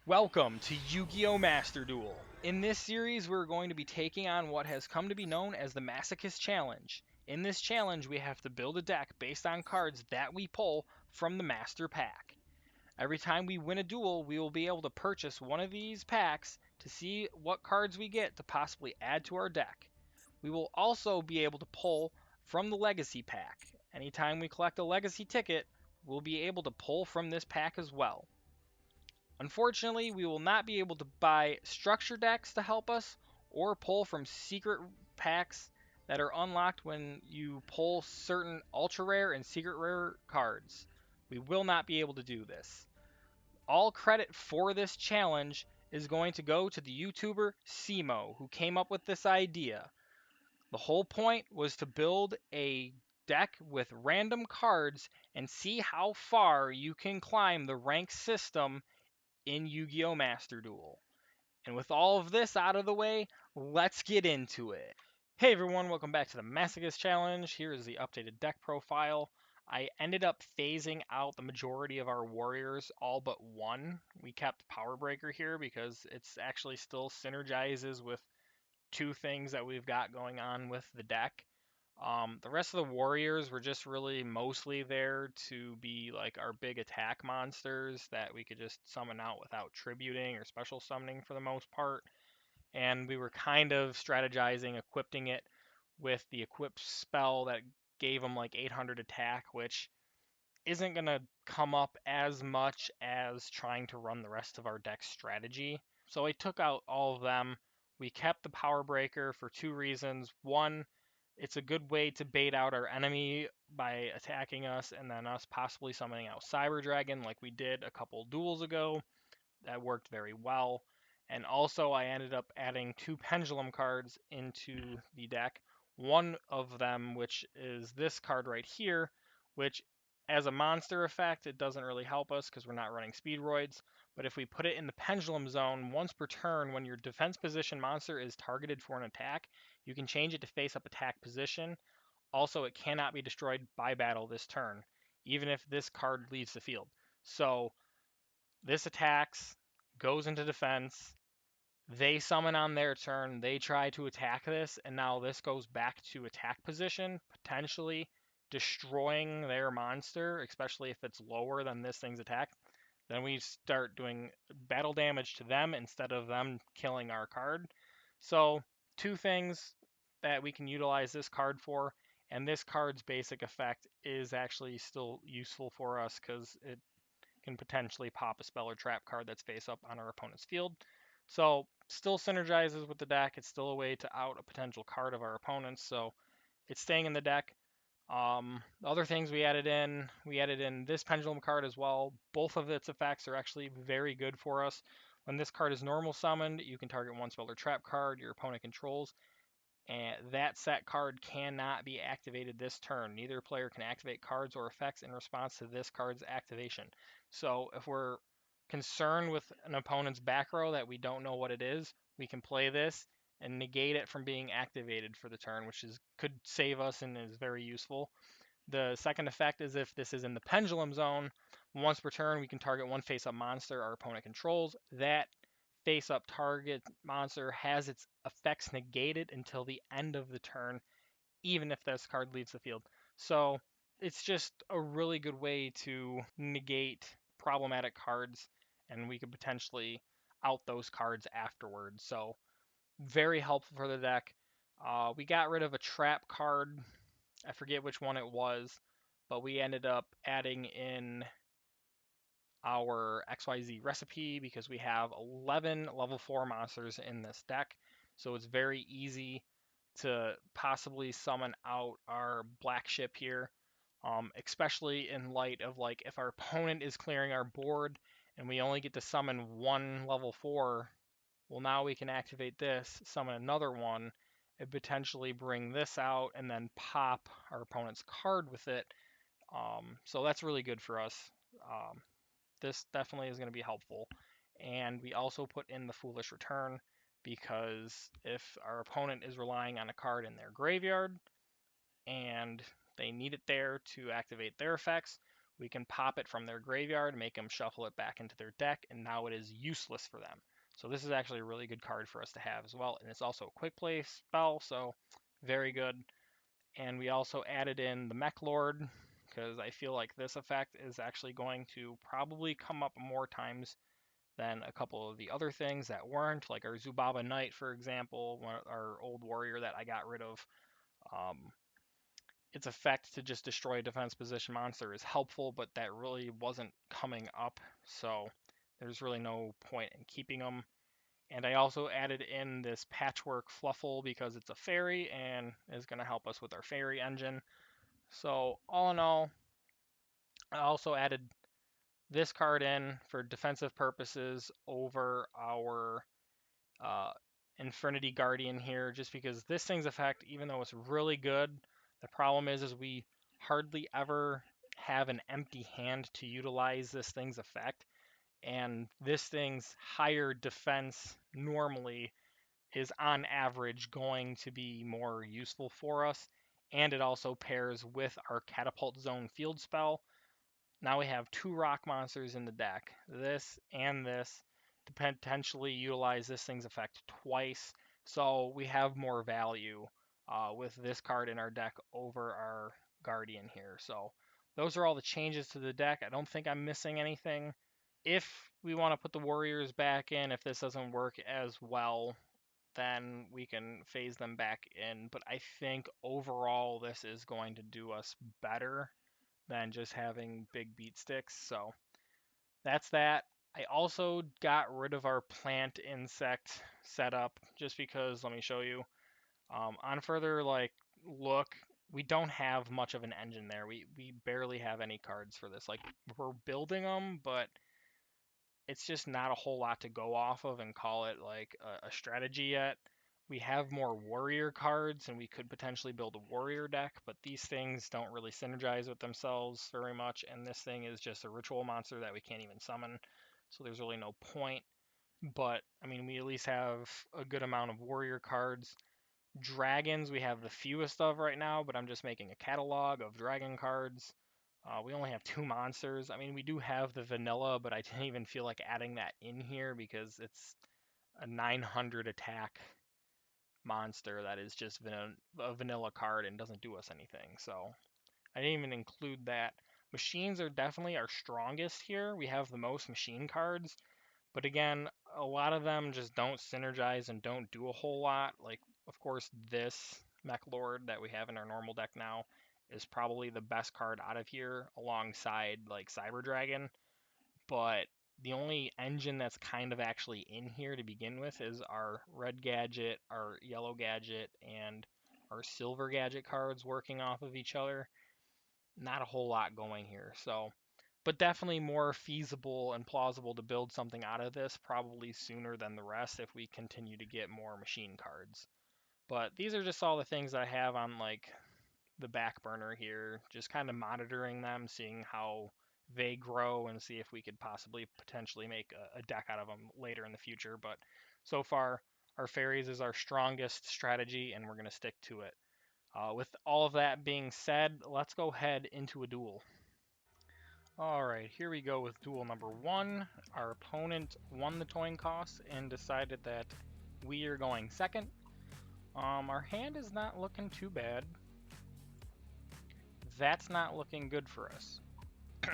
Welcome to Yu-Gi-Oh! Master Duel. In this series, we're going to be taking on what has come to be known as the Masochist Challenge. In this challenge, we have to build a deck based on cards that we pull from the Master Pack. Every time we win a duel, we will be able to purchase one of these packs to see what cards we get to possibly add to our deck. We will also be able to pull from the Legacy Pack. Anytime we collect a Legacy ticket, we'll be able to pull from this pack as well. Unfortunately, we will not be able to buy structure decks to help us or pull from secret packs that are unlocked when you pull certain ultra rare and secret rare cards. We will not be able to do this. All credit for this challenge is going to go to the YouTuber Simo, who came up with this idea. The whole point was to build a deck with random cards and see how far you can climb the rank system in Yu-Gi-Oh! Master Duel. And with all of this out of the way, let's get into it. Hey everyone, welcome back to the Masochist Challenge. Here is the updated deck profile. I ended up phasing out the majority of our warriors, all but one. We kept Power Breaker here because it's actually still synergizes with two things that we've got going on with the deck. The rest of the warriors were just really mostly there to be like our big attack monsters that we could just summon out without tributing or special summoning for the most part. And we were kind of strategizing equipping it with the equip spell that gave them like 800 attack, which isn't going to come up as much as trying to run the rest of our deck strategy. So I took out all of them. We kept the Power Breaker for two reasons. One, it's a good way to bait out our enemy by attacking us and then us possibly summoning out Cyber Dragon like we did a couple duels ago. That worked very well. And also I ended up adding two Pendulum cards into the deck. One of them, which is this card right here, which as a monster effect, it doesn't really help us because we're not running Speedroids. But if we put it in the Pendulum Zone, once per turn, when your defense position monster is targeted for an attack, you can change it to face up attack position. Also, it cannot be destroyed by battle this turn, even if this card leaves the field. So this attacks, goes into defense, they summon on their turn, they try to attack this, and now this goes back to attack position, potentially destroying their monster, especially if it's lower than this thing's attack. Then we start doing battle damage to them instead of them killing our card. So, two things that we can utilize this card for, and this card's basic effect is actually still useful for us because it can potentially pop a spell or trap card that's face up on our opponent's field. So still synergizes with the deck. It's still a way to out a potential card of our opponents. So it's staying in the deck. The other things we added in this Pendulum card as well. Both of its effects are actually very good for us. When this card is normal summoned, you can target one spell or trap card your opponent controls, and that set card cannot be activated this turn. Neither player can activate cards or effects in response to this card's activation. So if we're concerned with an opponent's back row that we don't know what it is, we can play this and negate it from being activated for the turn, which could save us and is very useful. The second effect is if this is in the Pendulum Zone, once per turn we can target one face-up monster our opponent controls. That face-up target monster has its effects negated until the end of the turn, even if this card leaves the field. So it's just a really good way to negate problematic cards, and we could potentially out those cards afterwards. So very helpful for the deck. We got rid of a trap card. I forget which one it was, but we ended up adding in our XYZ recipe because we have 11 level 4 monsters in this deck. So it's very easy to possibly summon out our black ship here, especially in light of like if our opponent is clearing our board and we only get to summon one level 4, well now we can activate this, summon another one, and potentially bring this out and then pop our opponent's card with it. So that's really good for us. Um, this definitely is going to be helpful. And we also put in the Foolish Return because if our opponent is relying on a card in their graveyard and they need it there to activate their effects, we can pop it from their graveyard, make them shuffle it back into their deck, and now it is useless for them. So this is actually a really good card for us to have as well, and it's also a quick play spell, so very good. And we also added in the Mech Lord, because I feel like this effect is actually going to probably come up more times than a couple of the other things that weren't, like our Zubaba Knight, for example, our old warrior that I got rid of. Its effect to just destroy a defense position monster is helpful, but that really wasn't coming up, so there's really no point in keeping them. And I also added in this Patchwork Fluffle because it's a fairy and is going to help us with our fairy engine. So all in all, I also added this card in for defensive purposes over our Infernity Guardian here, just because this thing's effect, even though it's really good, the problem is we hardly ever have an empty hand to utilize this thing's effect, and this thing's higher defense normally is on average going to be more useful for us, and it also pairs with our Catapult Zone field spell. Now we have 2 rock monsters in the deck, this and this, to potentially utilize this thing's effect twice, so we have more value with this card in our deck over our Guardian here. So those are all the changes to the deck. I don't think I'm missing anything. If we want to put the Warriors back in, if this doesn't work as well, then we can phase them back in. But I think overall this is going to do us better than just having big beat sticks. So that's that. I also got rid of our plant insect setup just because, let me show you. On further look, we don't have much of an engine there. We barely have any cards for this. Like, we're building them, but it's just not a whole lot to go off of and call it like a strategy yet. We have more warrior cards and we could potentially build a warrior deck, but these things don't really synergize with themselves very much, and this thing is just a ritual monster that we can't even summon, so there's really no point. But I mean, we at least have a good amount of warrior cards. Dragons we have the fewest of right now, but I'm just making a catalog of dragon cards. We only have 2 monsters. I mean, we do have the vanilla, but I didn't even feel like adding that in here because it's a 900 attack monster that is just a vanilla card and doesn't do us anything. So I didn't even include that. Machines are definitely our strongest here. We have the most machine cards, but again, a lot of them just don't synergize and don't do a whole lot. Like, of course, this Mech Lord that we have in our normal deck now is probably the best card out of here alongside like Cyber Dragon, but the only engine that's kind of actually in here to begin with is our red gadget, our yellow gadget, and our silver gadget cards working off of each other. Not a whole lot going here, so, but definitely more feasible and plausible to build something out of this probably sooner than the rest if we continue to get more machine cards. But these are just all the things I have on like the back burner here, just kind of monitoring them, seeing how they grow and see if we could possibly potentially make a deck out of them later in the future. But so far, our fairies is our strongest strategy, and we're going to stick to it. With all of that being said, let's go head into a duel. Alright, here we go with duel number 1. Our opponent won the coin toss and decided that we are going second. Our hand is not looking too bad. That's not looking good for us. He's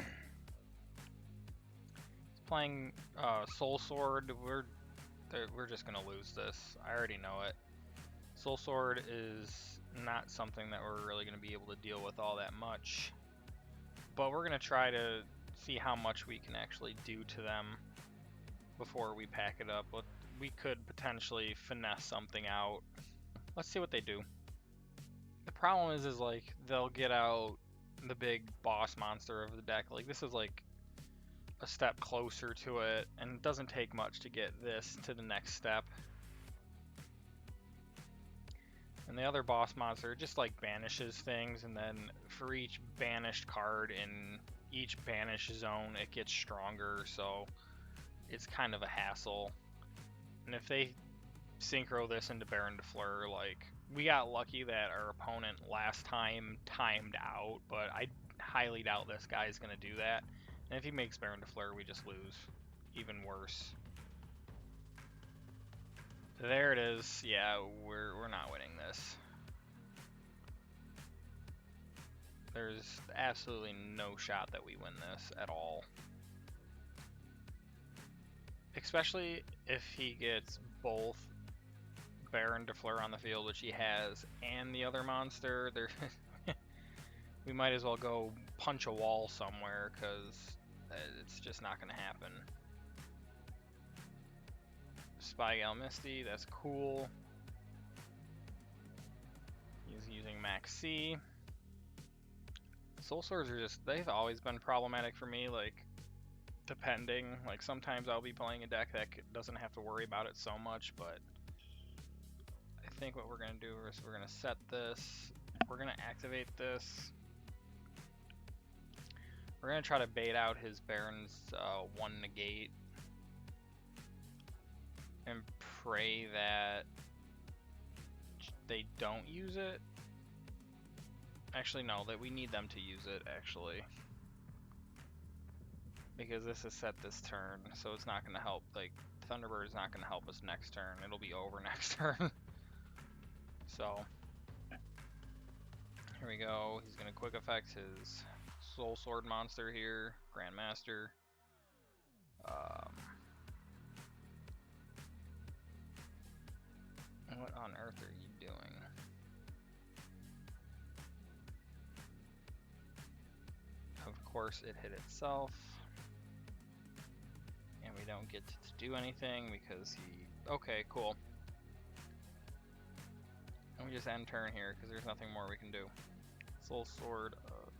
playing Soul Sword. We're just gonna lose this. I already know it. Soul Sword is not something that we're really gonna be able to deal with all that much. But we're gonna try to see how much we can actually do to them before we pack it up. We could potentially finesse something out. Let's see what they do. The problem is like they'll get out the big boss monster of the deck. Like, this is like a step closer to it, and it doesn't take much to get this to the next step. And the other boss monster just like banishes things, and then for each banished card in each banish zone it gets stronger, so it's kind of a hassle. And if they synchro this into Baron de Fleur, like, we got lucky that our opponent last time timed out, but I highly doubt this guy's going to do that. And if he makes Baron de Fleur, we just lose. Even worse. There it is. Yeah, we're not winning this. There's absolutely no shot that we win this at all. Especially if he gets both Baron de Fleur on the field, which he has, and the other monster. We might as well go punch a wall somewhere, because it's just not going to happen. Spy-Gal Misty, that's cool. He's using Max C. Soul Swords are just, they've always been problematic for me, like, depending. Like, sometimes I'll be playing a deck that doesn't have to worry about it so much, but I think what we're going to do is we're going to set this, we're going to activate this. We're going to try to bait out his Baron's 1 negate and pray that they don't use it. Actually, no, that we need them to use it, actually. Because this is set this turn, so it's not going to help. Like, Thunderbird is not going to help us next turn. It'll be over next turn. So, here we go. He's going to quick effect his Soul Sword monster here, Grandmaster. What on earth are you doing? Of course, it hit itself. And we don't get to do anything because he... Okay, cool. And we just end turn here because there's nothing more we can do. Soul Sword of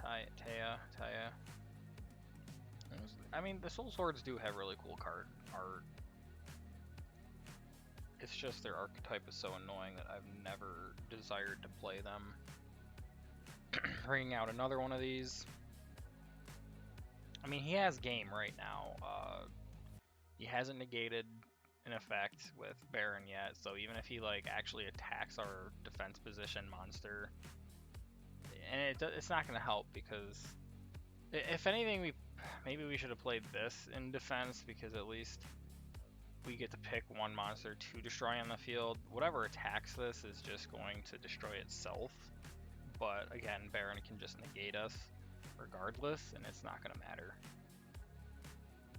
Taya. I mean, the Soul Swords do have really cool card art. It's just their archetype is so annoying that I've never desired to play them. Bringing out another one of these. I mean, he has game right now. He hasn't negated an effect with Baron yet, so even if he like actually attacks our defense position monster, and it's not going to help because if anything, maybe we should have played this in defense because at least we get to pick one monster to destroy on the field. Whatever attacks this is just going to destroy itself. But again, Baron can just negate us regardless, and it's not going to matter.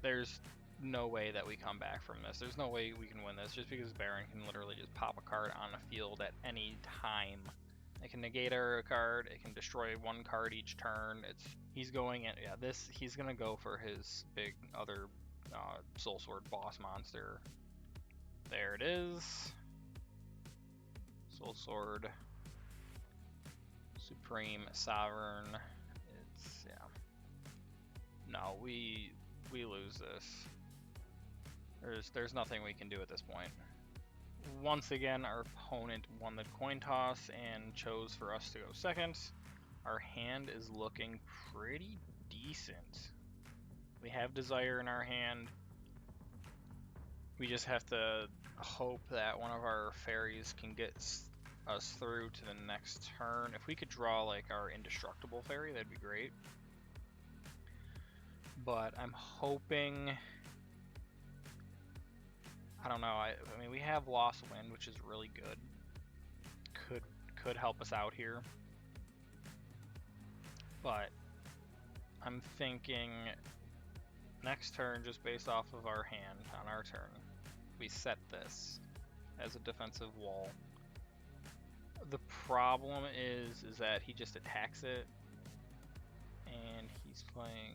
There's no way that we come back from this. There's no way we can win this just because Baron can literally just pop a card on the field at any time. It can negate our card, it can destroy one card each turn. He's going in, yeah, he's going to go for his big other Soul Sword boss monster. There it is. Soul Sword Supreme Sovereign. It's, yeah. No, we lose this. There's nothing we can do at this point. Once again, our opponent won the coin toss and chose for us to go second. Our hand is looking pretty decent. We have Desire in our hand. We just have to hope that one of our fairies can get us through to the next turn. If we could draw like our indestructible fairy, that'd be great. But I'm hoping... I don't know. I mean, we have Lost Wind, which is really good. Could help us out here. But I'm thinking next turn, just based off of our hand on our turn, we set this as a defensive wall. The problem is that he just attacks it, and he's playing.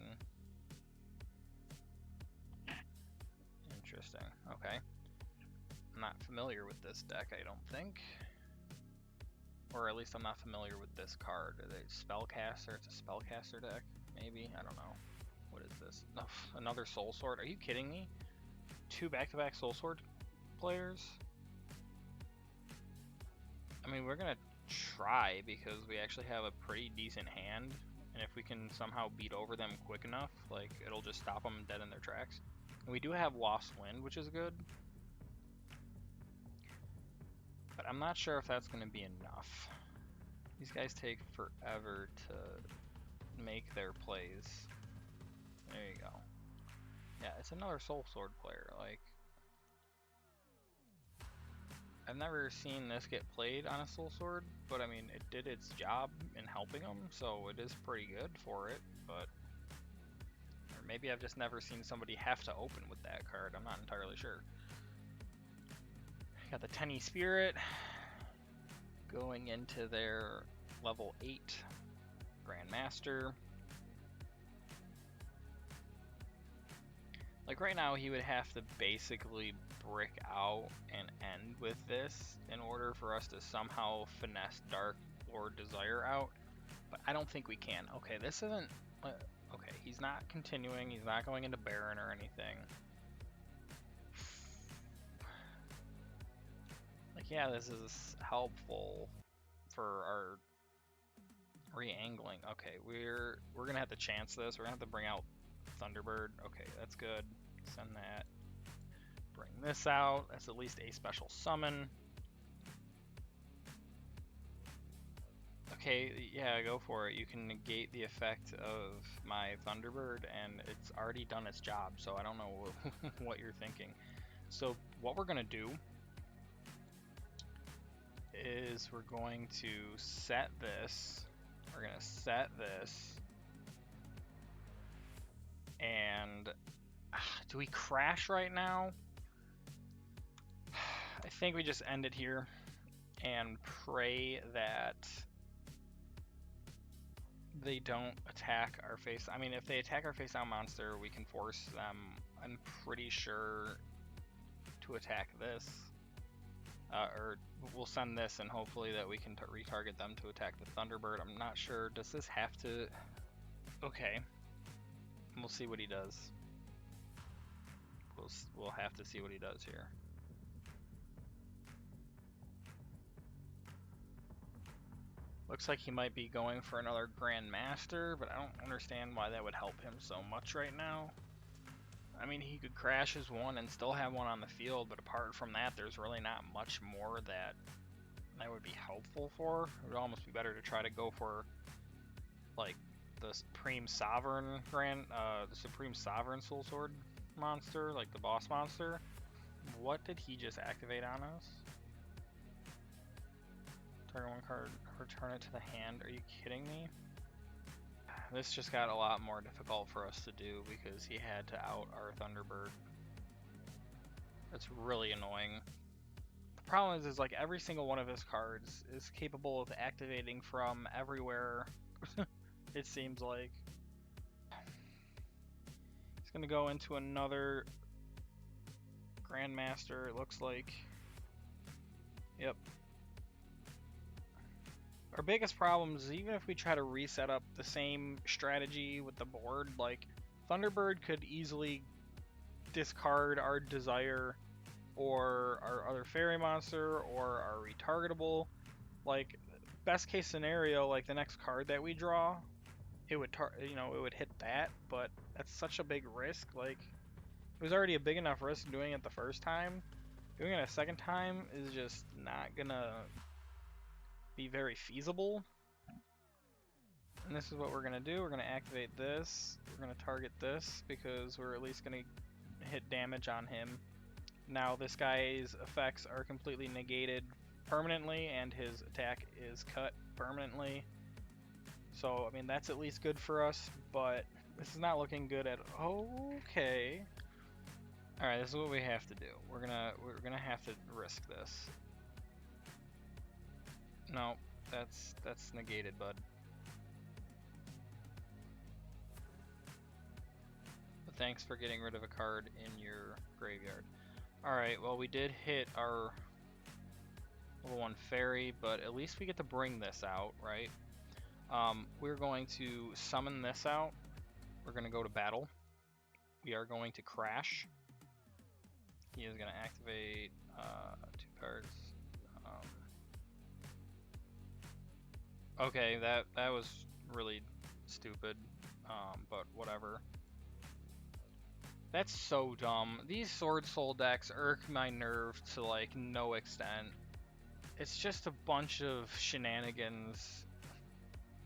Interesting. Okay. I'm not familiar with this deck, I don't think. Or at least I'm not familiar with this card. Are they Spellcaster? It's a Spellcaster deck, maybe? I don't know. What is this? Oh, another Soul Sword? Are you kidding me? 2 back-to-back Soul Sword players? I mean, we're gonna try because we actually have a pretty decent hand, and if we can somehow beat over them quick enough, like, it'll just stop them dead in their tracks. And we do have Lost Wind, which is good. But I'm not sure if that's going to be enough. These guys take forever to make their plays. There you go. Yeah, it's another Soul Sword player. Like, I've never seen this get played on a Soul Sword, but I mean, it did its job in helping them, so it is pretty good for it, but... Or maybe I've just never seen somebody have to open with that card, I'm not entirely sure. Got the Tenny Spirit going into their level 8 Grandmaster. Like right now he would have to basically brick out and end with this in order for us to somehow finesse Dark Lord Desire out, but I don't think we can. Okay, this isn't... okay, he's not continuing, he's not going into Baron or anything. Like, yeah, this is helpful for our re-angling. Okay, we're gonna have to chance this. We're gonna have to bring out Thunderbird. Okay, that's good. Send that. Bring this out. That's at least a special summon. Okay, yeah, go for it. You can negate the effect of my Thunderbird, and it's already done its job, so I don't know what you're thinking. So what we're gonna do is we're going to set this. We're gonna set this. And do we crash right now? I think we just end it here and pray that they don't attack our face. I mean, if they attack our face down monster, we can force them, I'm pretty sure, to attack this. Or we'll send this and hopefully that we can retarget them to attack the Thunderbird. I'm not sure. Does this have to... Okay. We'll see what he does. We'll have to see what he does here. Looks like he might be going for another Grandmaster, but I don't understand why that would help him so much right now. I mean, he could crash his one and still have one on the field, but apart from that, there's really not much more that would be helpful for. It would almost be better to try to go for, like, the Supreme Sovereign Soul Sword monster, like the boss monster. What did he just activate on us? Target one card, return it to the hand. Are you kidding me? This just got a lot more difficult for us to do because he had to out our Thunderbird. That's really annoying. The problem is like every single one of his cards is capable of activating from everywhere. It seems like. He's gonna go into another Grandmaster, it looks like. Yep. Our biggest problem is even if we try to reset up the same strategy with the board, like Thunderbird could easily discard our Desire or our other fairy monster or our retargetable. Like best case scenario, like the next card that we draw, it would it would hit that, but that's such a big risk. Like it was already a big enough risk doing it the first time. Doing it a second time is just not gonna be very feasible. And this is what we're gonna do. We're gonna activate this. We're gonna target this because we're at least gonna hit damage on him. Now this guy's effects are completely negated permanently and his attack is cut permanently. So I mean that's at least good for us, but this is not looking good at okay. Alright, this is what we have to do. We're gonna have to risk this. No, that's negated, bud. But thanks for getting rid of a card in your graveyard. Alright, well we did hit our level 1 fairy, but at least we get to bring this out, right? We're going to summon this out. We're going to go to battle. We are going to crash. He is going to activate 2 cards. Okay, that was really stupid, but whatever. That's so dumb. These Sword Soul decks irk my nerve to like no extent. It's just a bunch of shenanigans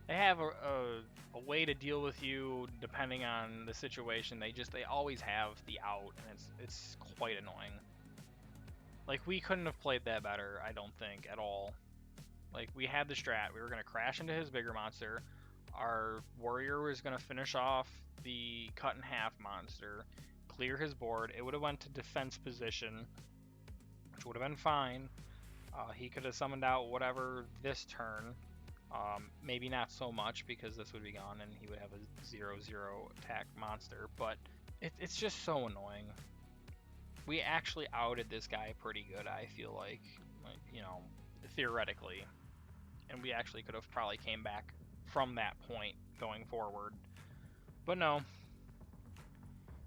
They have a way to deal with you depending on the situation. They always have the out, and it's quite annoying. Like, we couldn't have played that better, I don't think, at all. Like, we had the strat. We were going to crash into his bigger monster. Our warrior was going to finish off the cut in half monster, clear his board. It would have went to defense position, which would have been fine. He could have summoned out whatever this turn. Maybe not so much, because this would be gone and he would have a 0/0 attack monster, but it's just so annoying. We actually outed this guy pretty good, I feel like, you know, theoretically. And we actually could have probably came back from that point going forward. But no.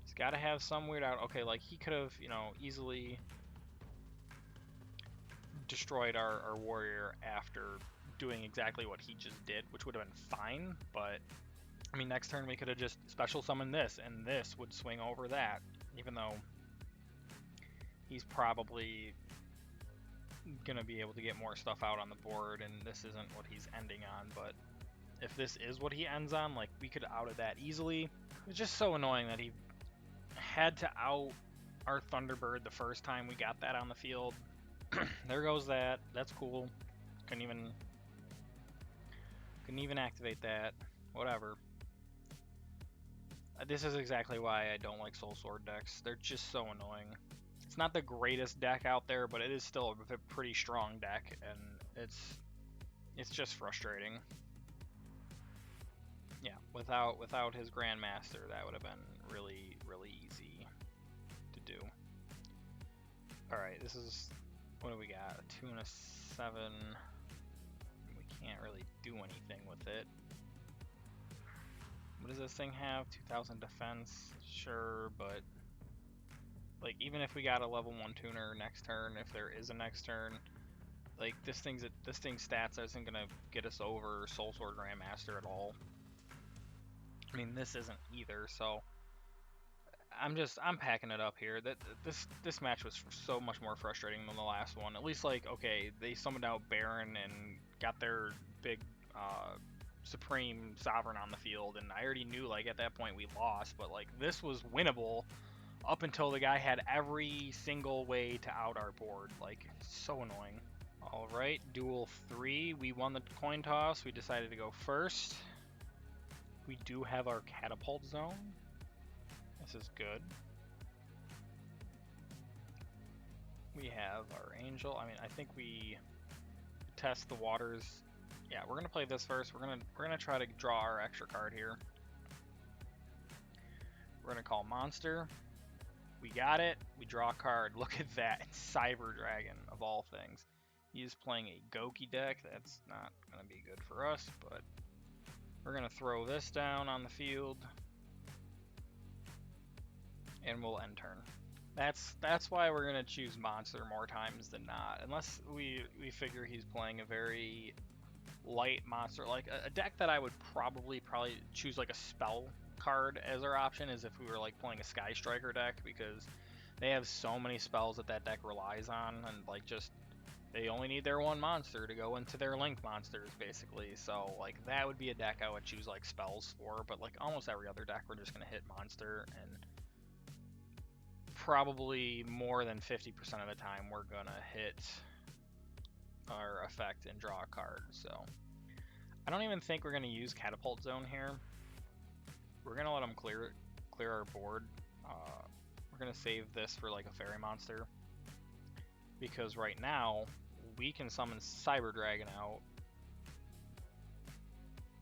He's got to have some weird out. Okay, like, he could have, you know, easily destroyed our warrior after doing exactly what he just did, which would have been fine, but I mean, next turn we could have just special summoned this, and this would swing over that, even though he's probably gonna be able to get more stuff out on the board, and this isn't what he's ending on. But if this is what he ends on, like, we could have outed that easily. It's just so annoying that he had to out our Thunderbird the first time we got that on the field. There goes that. That's cool. Couldn't even activate that. Whatever. This is exactly why I don't like Soul Sword decks. They're just so annoying. It's not the greatest deck out there, but it is still a pretty strong deck, and it's just frustrating. Yeah, without his Grandmaster, that would have been really, really easy to do. Alright, this is... what do we got? A 2 and a 7. We can't really do anything with it. What does this thing have? 2000 defense? Sure, but... like, even if we got a level 1 tuner next turn, if there is a next turn, like, this thing's stats isn't gonna get us over Soul Sword Grandmaster at all. I mean, this isn't either, so I'm packing it up here. This match was so much more frustrating than the last one. At least, like, okay, they summoned out Baron and got their big Supreme Sovereign on the field, and I already knew, like, at that point we lost, but, like, this was winnable up until the guy had every single way to out our board. Like, so annoying. Alright, duel 3. We won the coin toss. We decided to go first. We do have our catapult zone. This is good. We have our angel. I mean, I think we test the waters. Yeah, we're gonna play this first. We're gonna try to draw our extra card here. We're gonna call monster. We got it. We draw a card. Look at that. It's Cyber Dragon, of all things. He's playing a Goki deck. That's not gonna be good for us, but we're gonna throw this down on the field. And we'll end turn. That's why we're gonna choose monster more times than not, unless we figure he's playing a very light monster. Like a deck that I would probably choose, like a spell card as our option, is if we were like playing a Sky Striker deck, because they have so many spells that deck relies on, and like just they only need their one monster to go into their link monsters basically. So like that would be a deck I would choose like spells for, but like almost every other deck we're just gonna hit monster, and probably more than 50% of the time we're gonna hit our effect and draw a card. So I don't even think we're gonna use catapult zone here. We're gonna let them clear our board. We're gonna save this for like a fairy monster, because right now we can summon Cyber Dragon out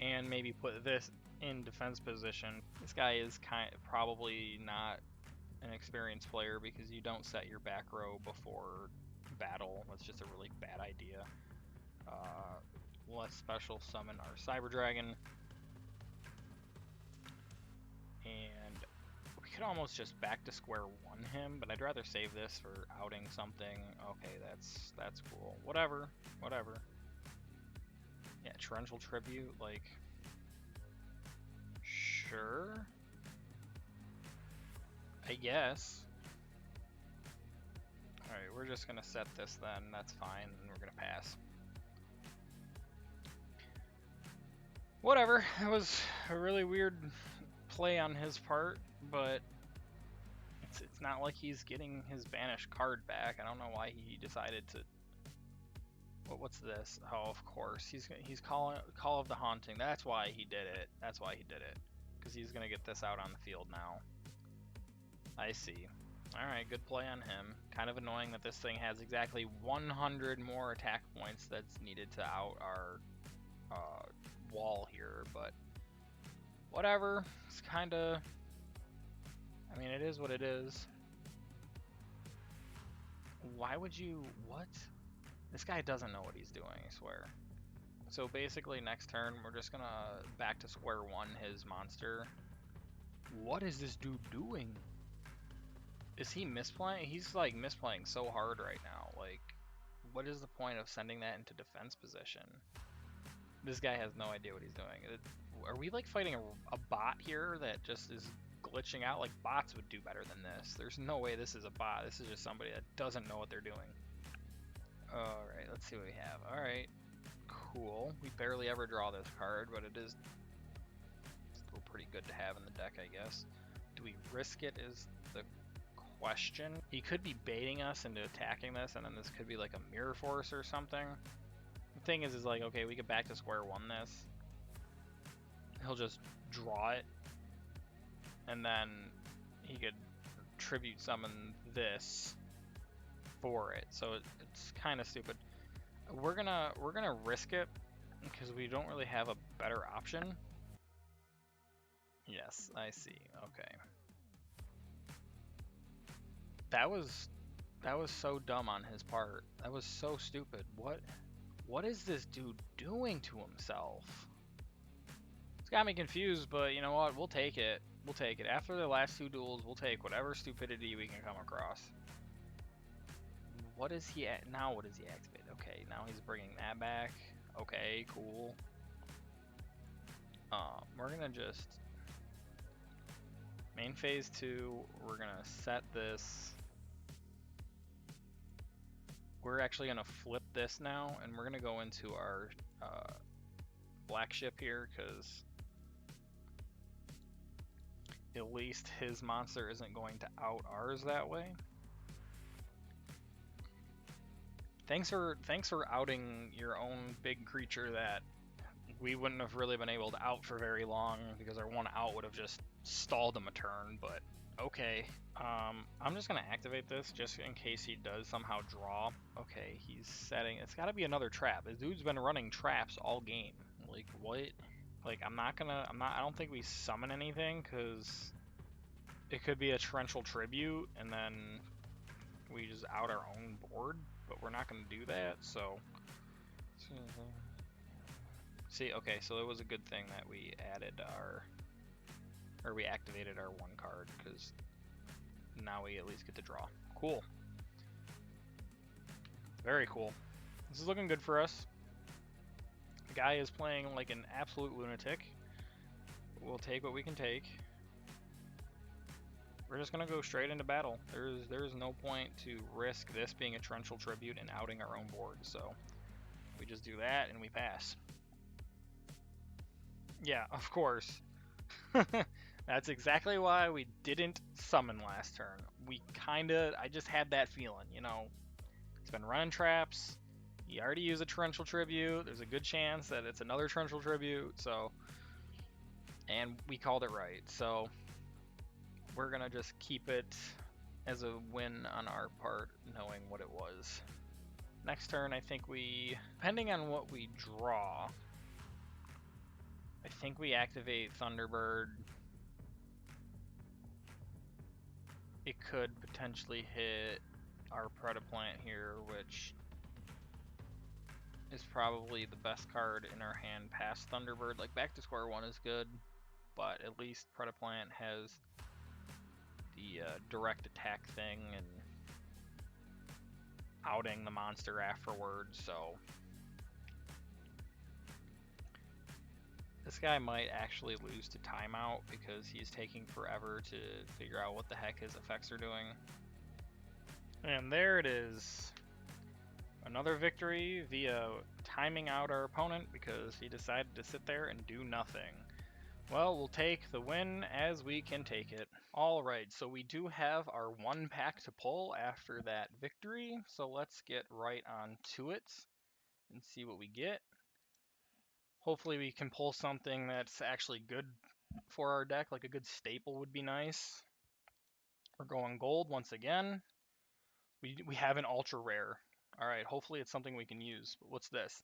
and maybe put this in defense position. This guy is probably not an experienced player, because you don't set your back row before battle. That's just a really bad idea. Let's special summon our Cyber Dragon, and we could almost just back to square one him, but I'd rather save this for outing something. Okay, that's cool. Whatever. Yeah, Torrential Tribute, like, sure, I guess. Alright, we're just gonna set this then, that's fine, and we're gonna pass. Whatever. It was a really weird play on his part, but it's not like he's getting his banished card back. I don't know why he decided to. What's this? Oh, of course. He's calling Call of the Haunting. That's why he did it. That's why he did it. Because he's gonna get this out on the field now. I see. Alright, good play on him. Kind of annoying that this thing has exactly 100 more attack points that's needed to out our wall here, but whatever. It's kind of... I mean, it is what it is. Why would you... What? This guy doesn't know what he's doing, I swear. So basically, next turn, we're just gonna back to square one his monster. What is this dude doing? Is he misplaying? He's like misplaying so hard right now. Like, what is the point of sending that into defense position? This guy has no idea what he's doing. Are we like fighting a bot here that just is glitching out? Like, bots would do better than this. There's no way this is a bot. This is just somebody that doesn't know what they're doing. Alright, let's see what we have. Alright, cool. We barely ever draw this card, but it is still pretty good to have in the deck, I guess. Do we risk it is the question. He could be baiting us into attacking this, and then this could be like a mirror force or something. The thing is like, okay, we could back to square one this. He'll just draw it, and then he could tribute summon this for it. So it's kind of stupid. We're gonna risk it because we don't really have a better option. Yes, I see. Okay. That was so dumb on his part. That was so stupid. What is this dude doing to himself? It's got me confused, but you know what? We'll take it. We'll take it. After the last two duels, we'll take whatever stupidity we can come across. What is he at now? What does he activate? Okay, now he's bringing that back. Okay, cool. We're gonna just main phase 2. We're gonna set this. We're actually gonna flip this now, and we're gonna go into our black ship here because at least his monster isn't going to out ours that way. Thanks for outing your own big creature that we wouldn't have really been able to out for very long because our one out would have just stalled him a turn, but okay. I'm just gonna activate this just in case he does somehow draw. Okay, he's setting, it's gotta be another trap. This dude's been running traps all game. Like, what? Like, I don't think we summon anything because it could be a torrential tribute and then we just out our own board. But we're not going to do that, so... See, okay, so it was a good thing that we added our... Or we activated our one card, because now we at least get to draw. Cool. Very cool. This is looking good for us. The guy is playing like an absolute lunatic. We'll take what we can take. We're just gonna go straight into battle. There's no point to risk this being a torrential tribute and outing our own board, so we just do that and we pass. Yeah, of course. That's exactly why we didn't summon last turn. I just had that feeling, you know. He's been running traps. He already used a torrential tribute. There's a good chance that it's another torrential tribute, so... And we called it right, so... We're gonna just keep it as a win on our part, knowing what it was. Next turn, I think we, depending on what we draw, I think we activate Thunderbird. It could potentially hit our ProtoPawn here, which is probably the best card in our hand past Thunderbird. Like, back to square one is good, but at least ProtoPawn has the direct attack thing and outing the monster afterwards, so this guy might actually lose to timeout because he's taking forever to figure out what the heck his effects are doing. And there it is. Another victory via timing out our opponent because he decided to sit there and do nothing. Well, we'll take the win as we can take it. Alright, so we do have our 1 pack to pull after that victory, so let's get right on to it and see what we get. Hopefully we can pull something that's actually good for our deck, like a good staple would be nice. We're going gold once again. We have an ultra rare. Alright, hopefully it's something we can use. What's this?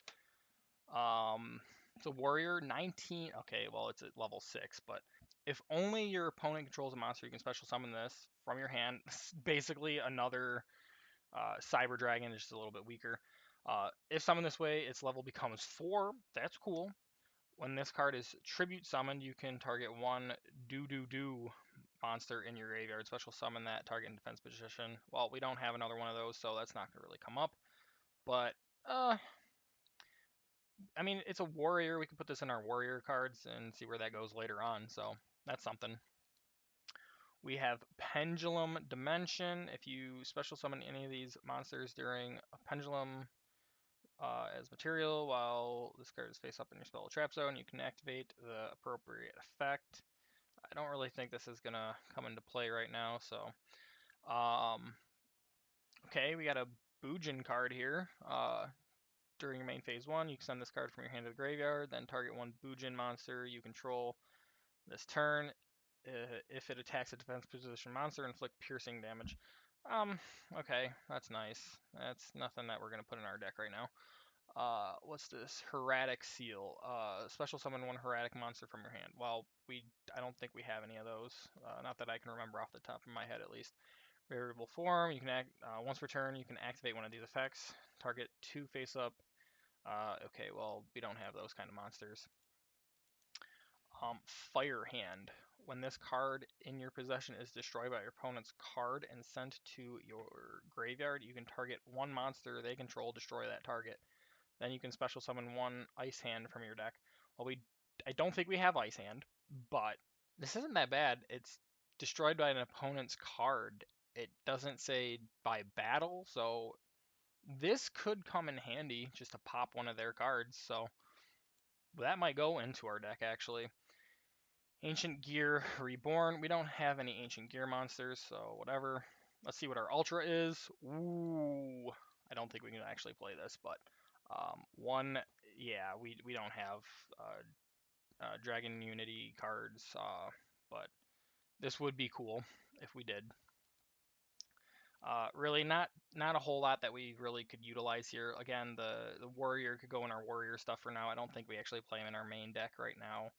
It's a warrior, 19. Okay, well, it's at level 6, but if only your opponent controls a monster, you can special summon this from your hand. Basically, another Cyber Dragon, just a little bit weaker. If summoned this way, its level becomes 4. That's cool. When this card is tribute summoned, you can target one do monster in your graveyard. Special summon that target in defense position. Well, we don't have another one of those, so that's not going to really come up. But, I mean, it's a warrior. We can put this in our warrior cards and see where that goes later on, so that's something. We have Pendulum Dimension. If you special summon any of these monsters during a pendulum as material while this card is face up in your spell trap zone, you can activate the appropriate effect. I don't really think this is going to come into play right now, so. Okay, we got a Bujin card here. During your main phase 1, you can send this card from your hand to the graveyard, then target one Bujin monster you control this turn. If it attacks a defense position monster, inflict piercing damage. Okay, that's nice. That's nothing that we're going to put in our deck right now. What's this? Hieratic Seal. Special summon one Hieratic monster from your hand. Well, I don't think we have any of those. Not that I can remember off the top of my head, at least. Variable form. You can once per turn, you can activate one of these effects. Target 2 face up. Okay, well, we don't have those kind of monsters. Fire Hand. When this card in your possession is destroyed by your opponent's card and sent to your graveyard, you can target one monster they control, destroy that target. Then you can special summon one Ice Hand from your deck. Well, I don't think we have Ice Hand, but this isn't that bad. It's destroyed by an opponent's card. It doesn't say by battle, so this could come in handy just to pop one of their cards. So that might go into our deck, actually. Ancient Gear Reborn. We don't have any Ancient Gear monsters, so whatever. Let's see what our Ultra is. Ooh, I don't think we can actually play this, but yeah, we don't have Dragon Unity cards, but this would be cool if we did. Really, not a whole lot that we really could utilize here. Again, the Warrior could go in our Warrior stuff for now. I don't think we actually play him in our main deck right now.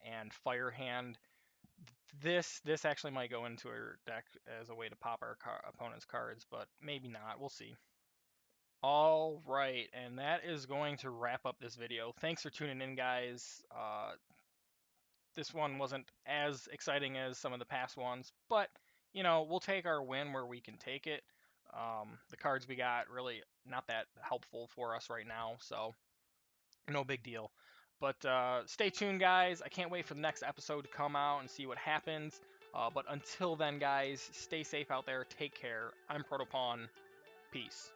And Fire Hand. This actually might go into our deck as a way to pop our opponent's cards, but maybe not. We'll see. All right, and that is going to wrap up this video. Thanks for tuning in, guys. This one wasn't as exciting as some of the past ones, but, you know, we'll take our win where we can take it. The cards we got really not that helpful for us right now, so no big deal. But stay tuned, guys. I can't wait for the next episode to come out and see what happens. But until then, guys, stay safe out there. Take care. I'm ProtoPawn. Peace.